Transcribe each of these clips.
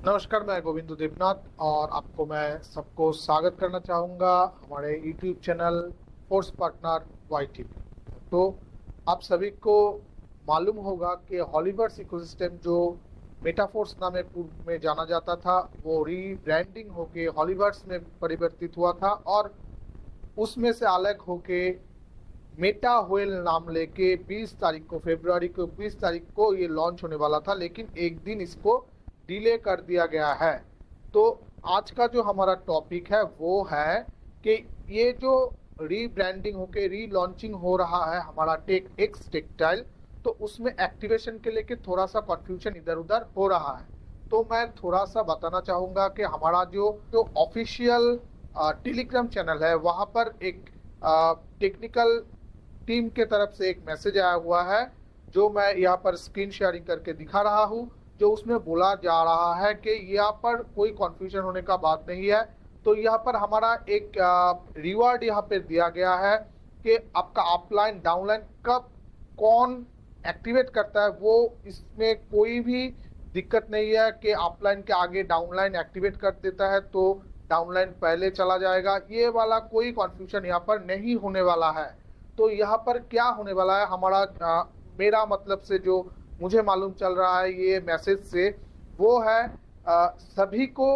नमस्कार, मैं गोविंदु देवनाथ और आपको मैं सबको स्वागत करना चाहूँगा हमारे YouTube channel force partner YTV। तो आप सभी को मालूम होगा कि हॉलीवर्स इकोसिस्टम जो मेटाफोर्स नामे पूर्व में जाना जाता था, वो रीब्रांडिंग होके हॉलीवर्स में परिवर्तित हुआ था और उसमें से अलग होके मेटा व्हेल नाम लेके 20 तारीख को, फरवरी को 20 तारीख को ये लॉन्च होने वाला था, लेकिन एक दिन इसको डिले कर दिया गया है। तो आज का जो हमारा टॉपिक है वो है कि ये जो रीब्रांडिंग होके रीलॉन्चिंग हो रहा है हमारा टेक एक्स टेक्सटाइल, तो उसमें एक्टिवेशन के लेके थोड़ा सा कंफ्यूजन इधर उधर हो रहा है। तो मैं थोड़ा सा बताना चाहूँगा कि हमारा जो जो ऑफिशियल टेलीग्राम चैनल है वहाँ पर एक टेक्निकल टीम के तरफ से एक मैसेज आया हुआ है, जो मैं यहाँ पर स्क्रीन शेयरिंग करके दिखा रहा हूँ। जो उसमें बोला जा रहा है कि यहाँ पर कोई कंफ्यूजन होने का बात नहीं है। तो यहाँ पर हमारा एक रिवार्ड यहाँ पे दिया गया है कि आपका अपलाइन डाउनलाइन कब कौन एक्टिवेट करता है, वो इसमें कोई भी दिक्कत नहीं है कि अपलाइन के आगे डाउनलाइन एक्टिवेट कर देता है तो डाउनलाइन पहले चला जाएगा। ये वाला कोई कंफ्यूजन यहाँ पर नहीं होने वाला है। तो यहाँ पर क्या होने वाला है हमारा मेरा मतलब से जो मुझे मालूम चल रहा है ये मैसेज से, वो है सभी को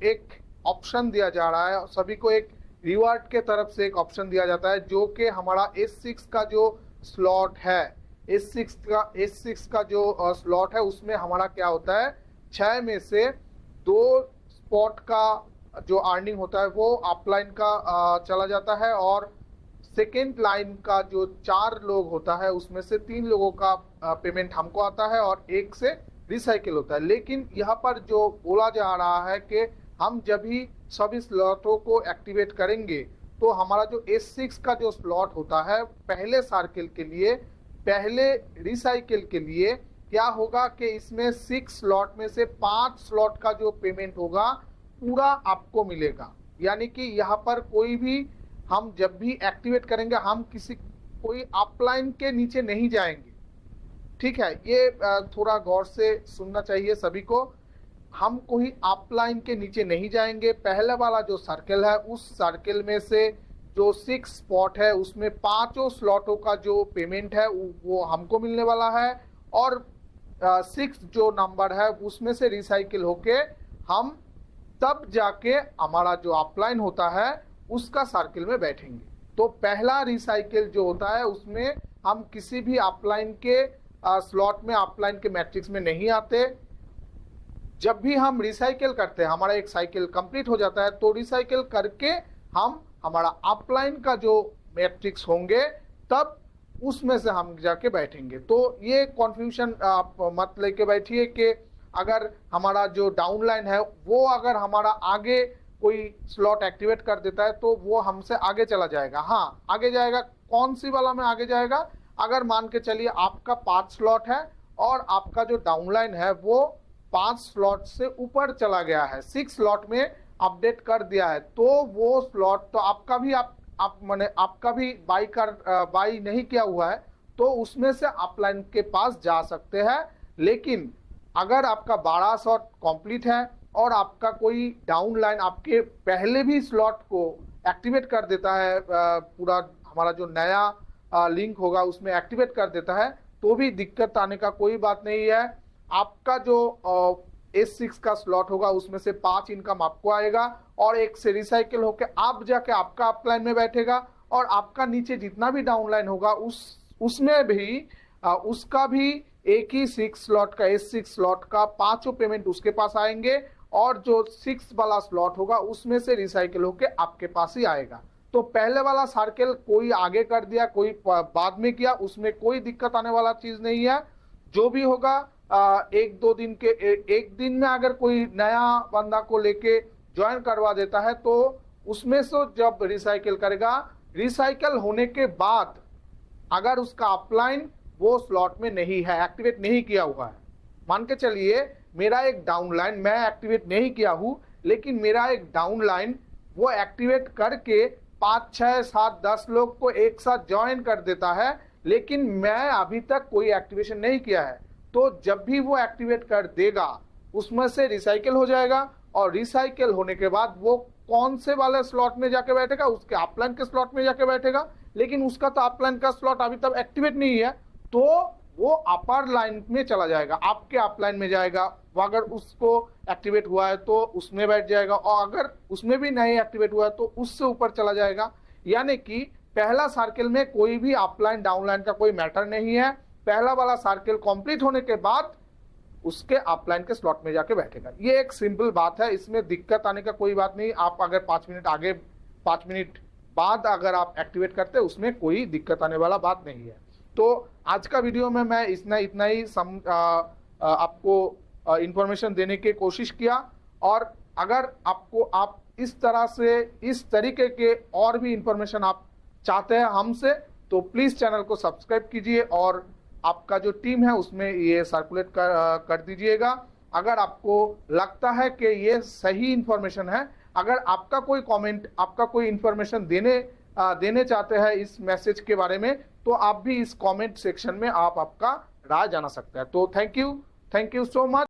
एक ऑप्शन दिया जा रहा है, सभी को एक रिवार्ड के तरफ से एक ऑप्शन दिया जाता है, जो कि हमारा S6 का जो स्लॉट है, S6 का जो स्लॉट है उसमें हमारा क्या होता है, 6 में से 2 स्पॉट का जो अर्निंग होता है वो अपलाइन का चला जाता है, और सेकेंड लाइन का जो 4 लोग होता है उसमें से 3 लोगों का पेमेंट हमको आता है और एक से रिसाइकिल होता है। लेकिन यहाँ पर जो बोला जा रहा है कि हम जब भी सभी स्लॉटों को एक्टिवेट करेंगे तो हमारा जो S6 का जो स्लॉट होता है पहले सर्किल के लिए, पहले रिसाइकिल के लिए क्या होगा कि इसमें 6 स्लॉट में से 5 स्लॉट का जो पेमेंट होगा पूरा आपको मिलेगा। यानी कि यहाँ पर कोई भी हम जब भी एक्टिवेट करेंगे हम किसी कोई अपलाइन के नीचे नहीं जाएंगे। ठीक है, ये थोड़ा गौर से सुनना चाहिए सभी को। हम कोई अपलाइन के नीचे नहीं जाएंगे। पहले वाला जो सर्कल है उस सर्कल में से जो 6 स्पॉट है उसमें 5 स्लॉटों का जो पेमेंट है वो हमको मिलने वाला है, और 6 जो नंबर है उसमें से रिसाइकिल होके हम तब जाके हमारा जो अपलाइन होता है उसका सर्किल में बैठेंगे। तो पहला रिसाइकिल जो होता है उसमें हम किसी भी अपलाइन के स्लॉट में, अपलाइन के मैट्रिक्स में नहीं आते। जब भी हम रिसाइकिल करते हैं, हमारा एक साइकिल कंप्लीट हो जाता है, तो रिसाइकिल करके हम हमारा अपलाइन का जो मैट्रिक्स होंगे तब उसमें से हम जाके बैठेंगे। तो ये कॉन्फ्यूजन आप मत लेके बैठिए कि अगर हमारा जो डाउनलाइन है वो अगर हमारा आगे कोई स्लॉट एक्टिवेट कर देता है तो वो हमसे आगे चला जाएगा। हाँ, आगे जाएगा। कौन सी वाला में आगे जाएगा? अगर मान के चलिए आपका 5 स्लॉट है और आपका जो डाउनलाइन है वो 5 स्लॉट से ऊपर चला गया है, 6 स्लॉट में अपडेट कर दिया है, तो वो स्लॉट तो आपका भी आप माने आपका भी बाई नहीं किया हुआ है, तो उसमें से अपलाइन के पास जा सकते हैं। लेकिन अगर आपका 12 स्लॉट कंप्लीट है और आपका कोई डाउनलाइन आपके पहले भी स्लॉट को एक्टिवेट कर देता है, पूरा हमारा जो नया लिंक होगा उसमें एक्टिवेट कर देता है, तो भी दिक्कत आने का कोई बात नहीं है। आपका जो S6 का स्लॉट होगा उसमें से 5 इनकम आपको आएगा और एक से रिसाइकिल होकर आप जाके आपका अपलाइन में बैठेगा, और आपका नीचे जितना भी डाउनलाइन होगा उसमें भी उसका भी एक ही 6 स्लॉट का, S6 स्लॉट का 5 पेमेंट उसके पास आएंगे, और जो 6 वाला स्लॉट होगा उसमें से रिसाइकिल होके आपके पास ही आएगा। तो पहले वाला सर्कल कोई आगे कर दिया, कोई बाद में किया, उसमें कोई दिक्कत आने वाला चीज नहीं है। जो भी होगा एक दो दिन के एक दिन में अगर कोई नया बंदा को लेके ज्वाइन करवा देता है तो उसमें से जब रिसाइकिल करेगा, रिसाइकिल होने के बाद अगर उसका अपलाइन वो स्लॉट में नहीं है, एक्टिवेट नहीं किया हुआ है, मान के चलिए मेरा एक डाउनलाइन मैं एक्टिवेट नहीं किया हूं, लेकिन मेरा एक डाउनलाइन वो एक्टिवेट करके 5 6 7 10 लोग को एक साथ ज्वाइन कर देता है, लेकिन मैं अभी तक कोई एक्टिवेशन नहीं किया है। तो जब भी वो एक्टिवेट कर देगा उसमें से रिसाइकिल हो जाएगा और रिसाइकिल होने के बाद वो कौन से वाले स्लॉट में जाके बैठेगा, उसके अपलाइन के स्लॉट में जाके बैठेगा। लेकिन उसका तो अपलाइन का स्लॉट अभी तक एक्टिवेट नहीं है, तो वो अपर लाइन में चला जाएगा, आपके अपलाइन में जाएगा। अगर उसको एक्टिवेट हुआ है तो उसमें बैठ जाएगा, और अगर उसमें भी नहीं एक्टिवेट हुआ है तो उससे ऊपर चला जाएगा। यानी कि पहला सर्किल में कोई भी अपलाइन डाउनलाइन का कोई मैटर नहीं है। पहला वाला सर्किल कंप्लीट होने के बाद उसके अपलाइन के स्लॉट में जाके बैठेगा। ये एक सिंपल बात है, इसमें दिक्कत आने का कोई बात नहीं। आप अगर 5 मिनट आगे 5 मिनट बाद अगर आप एक्टिवेट करते हैं, उसमें कोई दिक्कत आने वाला बात नहीं है। तो आज का वीडियो में मैं इतना ही आपको इंफॉर्मेशन देने की कोशिश किया। और अगर आप इस तरह से इस तरीके के और भी इंफॉर्मेशन आप चाहते हैं हमसे, तो प्लीज़ चैनल को सब्सक्राइब कीजिए और आपका जो टीम है उसमें ये सर्कुलेट कर दीजिएगा। अगर आपको लगता है कि ये सही इंफॉर्मेशन है, अगर आपका कोई कमेंट, आपका कोई इंफॉर्मेशन देने चाहते हैं इस मैसेज के बारे में, तो आप भी इस कमेंट सेक्शन में आप आपका राय जाना सकते हैं। तो थैंक यू सो मच।